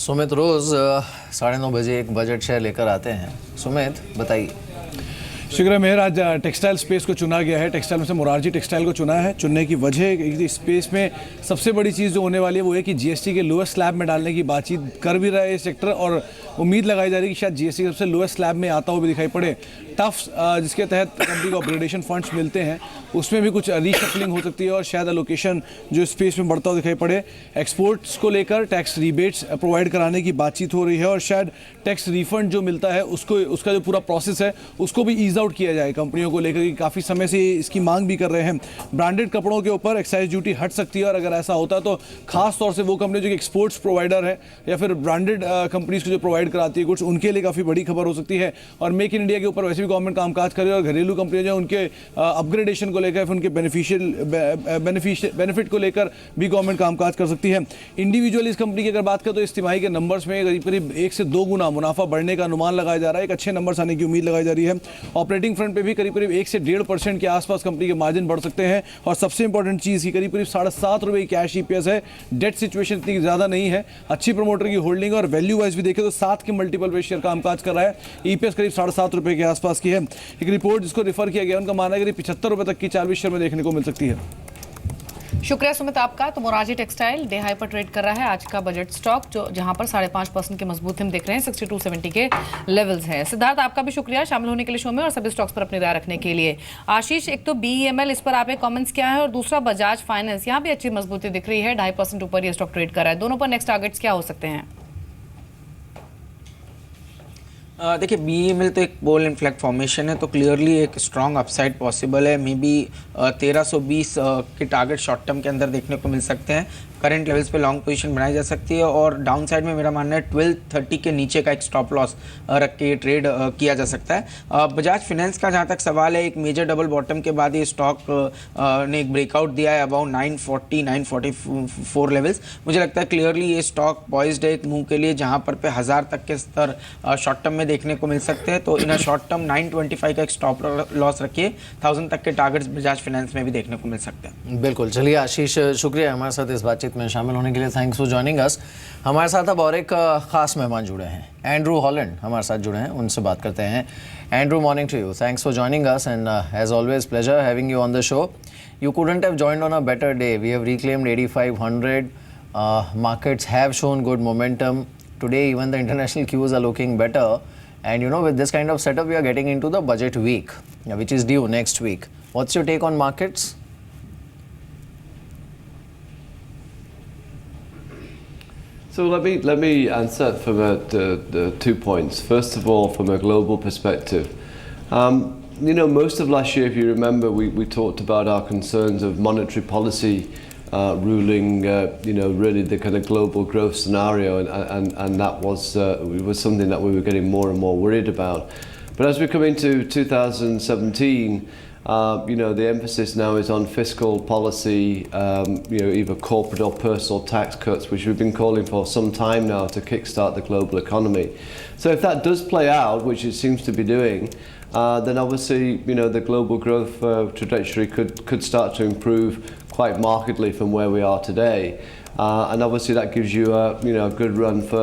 सुमित रोज़ 9:30 एक budget share लेकर आते हैं। सुमित बताइए। शुक्र मेहर, आज टेक्सटाइल स्पेस को चुना गया है। टेक्सटाइल में से मोरारजी टेक्सटाइल को चुना है। चुनने की वजह इस स्पेस में सबसे बड़ी चीज़ जो होने वाली है वो है कि जीएसटी के लोएस्ट स्लैब में डालने की बातचीत कर भी रहा है ये सेक्टर, और उम्मीद लगाई जा रही है कि शायद जीएसटी के सबसे लोएस्ट स्लैब में आता हुआ भी दिखाई पड़े। टफ जिसके तहत कंपनी को अपग्रेडेशन फंड्स मिलते हैं उसमें भी कुछ रीशफलिंग हो सकती है और शायद एलोकेशन जो स्पेस में बढ़ता हुआ दिखाई पड़े। एक्सपोर्ट्स को लेकर टैक्स रिबेट्स प्रोवाइड कराने की बातचीत हो रही है और शायद टैक्स रिफंड जो मिलता है उसका जो पूरा प्रोसेस है उसको भी ईज आउट किया जाए कंपनियों को लेकर, कि काफ़ी समय से इसकी मांग भी कर रहे हैं। ब्रांडेड कपड़ों के ऊपर एक्साइज ड्यूटी हट सकती है और अगर ऐसा होता है तो खास तौर से वो कंपनी जो कि एक्सपोर्ट्स प्रोवाइडर है या फिर ब्रांडेड कंपनीज को जो प्रोवाइड कराती है गुड्स, उनके लिए काफ़ी बड़ी खबर हो सकती है। और मेक इन इंडिया के ऊपर वैसे भी गवर्नमेंट कामकाज कर रही है और घरेलू कंपनियां जो उनके अपग्रेडेशन को लेकर, उनके बेनिफिट को लेकर भी गवर्नमेंट कामकाज कर सकती है। इंडिविजुअल इस कंपनी की अगर बात करें तो इस तिमाही के नंबर्स में करीब करीब 1 से 2 गुना मुनाफा बढ़ने का अनुमान लगाया जा रहा है। एक अच्छे नंबर्स आने की उम्मीद लगाई जा रही है। ऑपरेटिंग फ्रंट पे भी करीब करीब 1 से 1.5% के आसपास कंपनी के मार्जिन बढ़ सकते हैं। और सबसे इंपॉर्टेंट चीज़ की करीब करीब 7.5 रुपये की कैश ईपीएस है। डेट सिचुएशन इतनी ज़्यादा नहीं है, अच्छी प्रमोटर की होल्डिंग और वैल्यू वाइज भी देखें तो 7 के मल्टीपल पे शेयर कामकाज कर रहा है। ईपीएस करीब 7.5 रुपये के आसपास की है। एक रिपोर्ट जिसको रेफर किया गया उनका मानना है कि 75 रुपये तक की 40 शेयर में देखने को मिल सकती है। शुक्रिया सुमित आपका। तो मोरारजी टेक्सटाइल डे हाई पर ट्रेड कर रहा है। आज का बजट स्टॉक जहां पर 5.5% के मजबूत हम देख रहे हैं, 6270 के लेवल्स हैं। सिद्धार्थ आपका भी शुक्रिया शामिल होने के लिए शो में और सभी स्टॉक्स पर अपनी राय रखने के लिए। आशीष, एक तो बीईएमएल, इस पर आपके कमेंट्स क्या है, और दूसरा बजाज फाइनेंस, यहाँ भी अच्छी मजबूती दिख रही है, 2.5% ऊपर ये स्टॉक ट्रेड कर रहा है। दोनों पर नेक्स्ट टारगेट्स क्या हो सकते हैं? देखिए, बीईएमएल तो एक बुल इन्फ्लेक्ट फॉर्मेशन है, तो क्लियरली एक स्ट्रॉन्ग अपसाइड पॉसिबल है। मे बी 1320 के टारगेट शॉर्ट टर्म के अंदर देखने को मिल सकते हैं। करंट लेवल्स पे लॉन्ग पोजीशन बनाई जा सकती है और डाउन साइड में मेरा मानना है 1230 के नीचे का एक स्टॉप लॉस रख के ट्रेड किया जा सकता है। बजाज फाइनेंस का जहाँ तक सवाल है, एक मेजर डबल बॉटम के बाद ये स्टॉक ने एक ब्रेकआउट दिया है अबाउट 940 944 लेवल्स। मुझे लगता है क्लियरली ये स्टॉक पॉइज्ड है एक मूव के लिए, जहाँ पर पे 1000 तक के स्तर शॉर्ट टर्म में देखने को मिल सकते हैं। तो इन शॉर्ट टर्म 925 का एक स्टॉप लॉस रखिए, 1000 तक के टारगेट्स बजाज फाइनेंस में भी देखने को मिल सकते हैं। बिल्कुल। चलिए आशीष, शुक्रिया हमारे साथ इस बातचीत में शामिल होने के लिए। थैंक्स फॉर जॉइनिंग अस। हमारे साथ अब और एक खास मेहमान जुड़े हैं, एंड्रू हॉलैंड हमारे साथ जुड़े हैं, उनसे बात करते हैं। Andrew, morning to you. Thanks for joining us and as always pleasure having you on the show. You couldn't have joined on a better day. We have reclaimed 8500. Markets have shown good momentum. Today even the international cues are looking better. And you know, with this kind of setup, we are getting into the budget week, which is due next week. What's your take on markets? So let me answer from the 2 points. First of all, from a global perspective. You know, most of last year, if you remember, we talked about our concerns of monetary policy ruling, you know, really the kind of global growth scenario, and that was something that we were getting more and more worried about. But as we come into 2017, you know, the emphasis now is on fiscal policy, you know, either corporate or personal tax cuts, which we've been calling for some time now to kickstart the global economy. So if that does play out, which it seems to be doing, then obviously, you know, the global growth trajectory could start to improve quite markedly from where we are today. And obviously that gives you a, you know, a good run for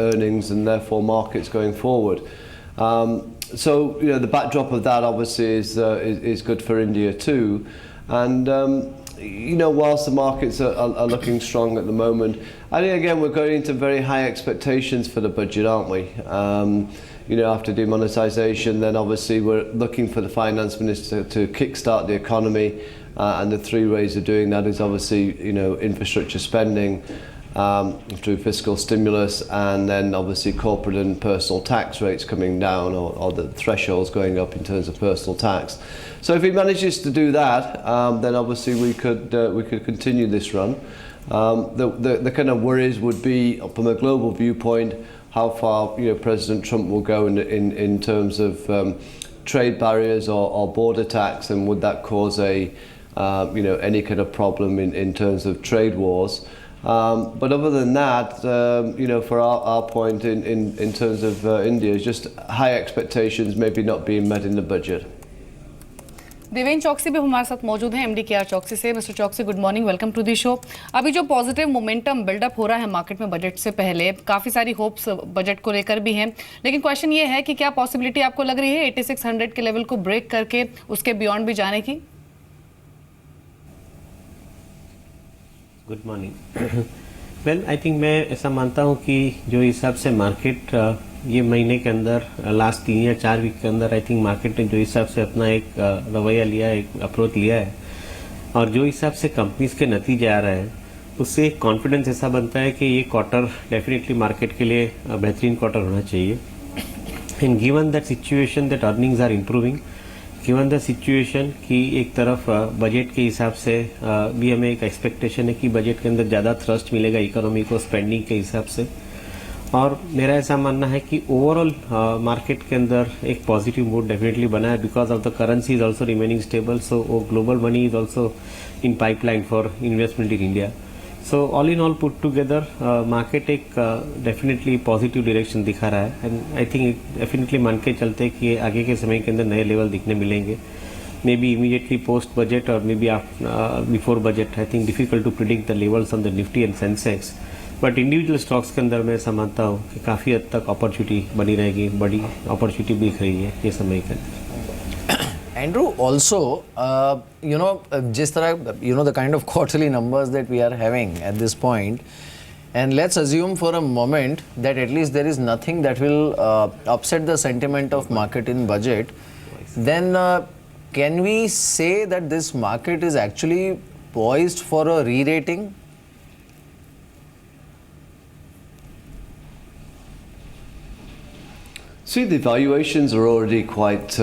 earnings and therefore markets going forward. So, you know, the backdrop of that obviously is good for India too. And, you know, whilst the markets are looking strong at the moment, I think again we're going into very high expectations for the budget, aren't we? You know, after demonetisation, then obviously we're looking for the finance minister to kickstart the economy, and the 3 ways of doing that is obviously, you know, infrastructure spending through fiscal stimulus, and then obviously corporate and personal tax rates coming down, or the thresholds going up in terms of personal tax. So if he manages to do that, then obviously we could continue this run. The kind of worries would be from a global viewpoint, how far, you know, President Trump will go in terms of trade barriers or border tax, and would that cause a you know, any kind of problem in terms of trade wars. But other than that, you know, for our point in terms of India, is just high expectations maybe not being met in the budget. Devendra चौकसी भी हमारे साथ मौजूद हैं, MD K R चौकसी से। Mister Choksi, good morning, welcome to the show. अभी जो पॉजिटिव मोमेंटम बिल्डअप हो रहा है मार्केट में बजट से पहले, काफ़ी सारी होप्स बजट को लेकर भी हैं, लेकिन क्वेश्चन ये है कि क्या पॉसिबिलिटी आपको लग रही है 8600 के लेवल को ब्रेक करके उसके बियॉन्ड भी जाने की? Good morning. Well, I think मैं ऐसा मानता हूँ कि जो हिसाब से मार्केट ये महीने के अंदर लास्ट 3 या 4 वीक के अंदर आई थिंक मार्केट ने जो हिसाब से अपना एक रवैया लिया है, एक अप्रोच लिया है, और जो हिसाब से कंपनीज के नतीजे आ रहे हैं, उससे एक कॉन्फिडेंस ऐसा बनता है कि ये क्वार्टर डेफिनेटली मार्केट के लिए बेहतरीन क्वार्टर होना चाहिए। And given that situation that earnings are improving, given the situation कि एक तरफ बजट के हिसाब से भी हमें एक एक्सपेक्टेशन है कि बजट के अंदर ज़्यादा थ्रस्ट मिलेगा इकोनॉमी को स्पेंडिंग के हिसाब से, और मेरा ऐसा मानना है कि ओवरऑल मार्केट के अंदर एक पॉजिटिव मूड डेफिनेटली बना है because of the currency is also remaining stable, so global money is also in pipeline for investment in India. So all in all put together market एक definitely positive direction दिखा रहा है, and I think definitely मान के चलते हैं कि आगे के समय के अंदर नए लेवल दिखने मिलेंगे, may be immediately post budget और may be before budget. I think difficult to predict the levels on the Nifty and Sensex, but individual stocks के अंदर मैं ऐसा मानता हूँ कि काफ़ी हद तक अपॉर्चुनिटी बनी रहेगी, बड़ी अपॉर्चुनिटी दिख रही है ये समय के अंदर। Andrew, also, जिस तरह, the kind of quarterly numbers that we are having at this point, and let's assume for a moment that at least there is nothing that will upset the sentiment of market in budget, then can we say that this market is actually poised for a re-rating? See, the valuations are already quite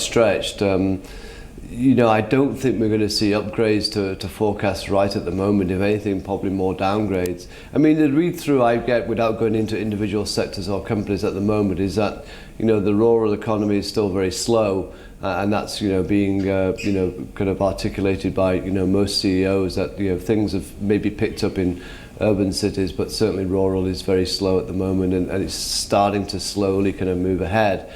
stretched. I don't think we're going to see upgrades to forecasts right at the moment. If anything, probably more downgrades. I mean, the read-through I get without going into individual sectors or companies at the moment is that the rural economy is still very slow, and that's being kind of articulated by most CEOs that things have maybe picked up in urban cities, but certainly rural is very slow at the moment, and it's starting to slowly kind of move ahead.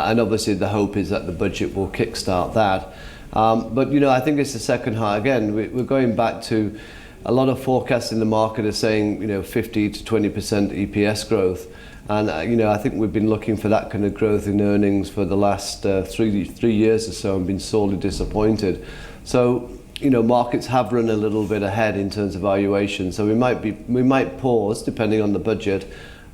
And obviously the hope is that the budget will kickstart that. But I think it's the second half. Again, we're going back to a lot of forecasts in the market are saying 50 to 20% EPS growth, and I think we've been looking for that kind of growth in earnings for the last 3 years or so and been sorely disappointed. So markets have run a little bit ahead in terms of valuation, so we might pause depending on the budget,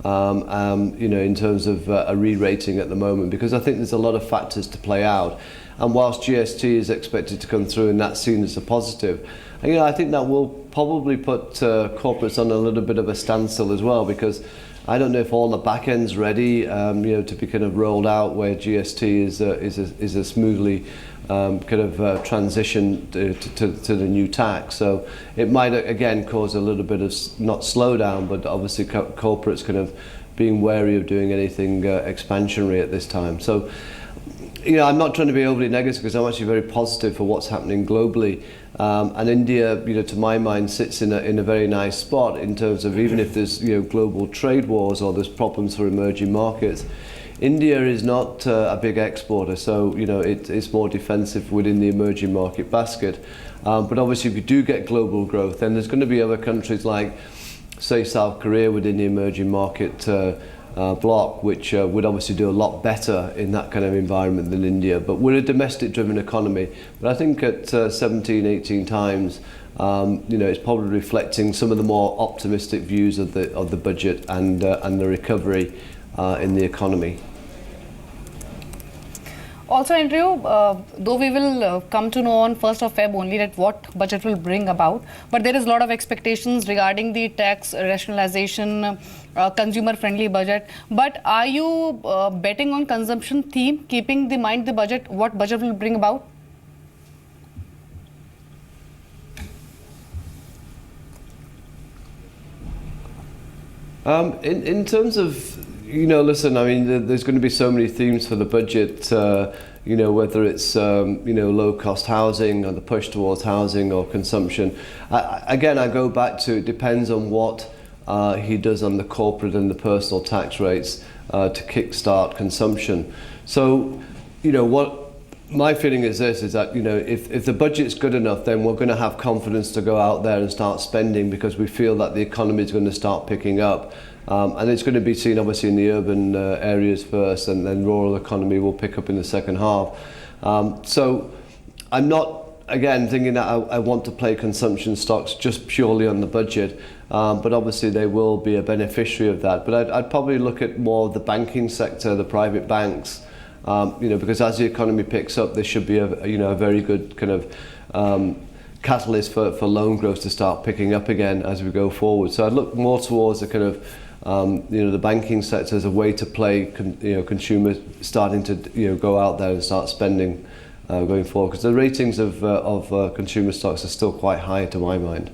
in terms of a re-rating at the moment, because I think there's a lot of factors to play out. And whilst GST is expected to come through and that's seen as a positive, I think that will probably put corporates on a little bit of a standstill as well, because I don't know if all the back end's ready, to be kind of rolled out where GST is a smoothly transition to the new tax. So it might again cause a little bit of not slowdown, but obviously corporates kind of being wary of doing anything expansionary at this time. So I'm not trying to be overly negative because I'm actually very positive for what's happening globally. And India, to my mind, sits in a very nice spot in terms of even if there's global trade wars or there's problems for emerging markets, India is not a big exporter, so it's more defensive within the emerging market basket. But obviously, if you do get global growth, then there's going to be other countries like, say, South Korea within the emerging market bloc, which would obviously do a lot better in that kind of environment than India. But we're a domestic-driven economy. But I think at 17, 18 times, it's probably reflecting some of the more optimistic views of the budget and the recovery in the economy. Also, Andrew, though we will come to know on 1st of Feb only that what budget will bring about, but there is a lot of expectations regarding the tax rationalization, consumer-friendly budget. But are you betting on consumption theme, keeping in mind the budget, what budget will bring about? In terms of listen, I mean, there's going to be so many themes for the budget, whether it's, low-cost housing or the push towards housing or consumption. Again, I go back to it depends on what he does on the corporate and the personal tax rates to kickstart consumption. So, my feeling is this: is that if the budget's good enough, then we're going to have confidence to go out there and start spending because we feel that the economy is going to start picking up, and it's going to be seen obviously in the urban areas first, and then rural economy will pick up in the second half. So I'm not again thinking that I want to play consumption stocks just purely on the budget, but obviously they will be a beneficiary of that. But I'd probably look at more of the banking sector, the private banks. Because as the economy picks up, there should be a very good kind of catalyst for loan growth to start picking up again as we go forward. So I'd look more towards the kind of the banking sector as a way to play consumers starting to go out there and start spending going forward, because the ratings of consumer stocks are still quite high to my mind.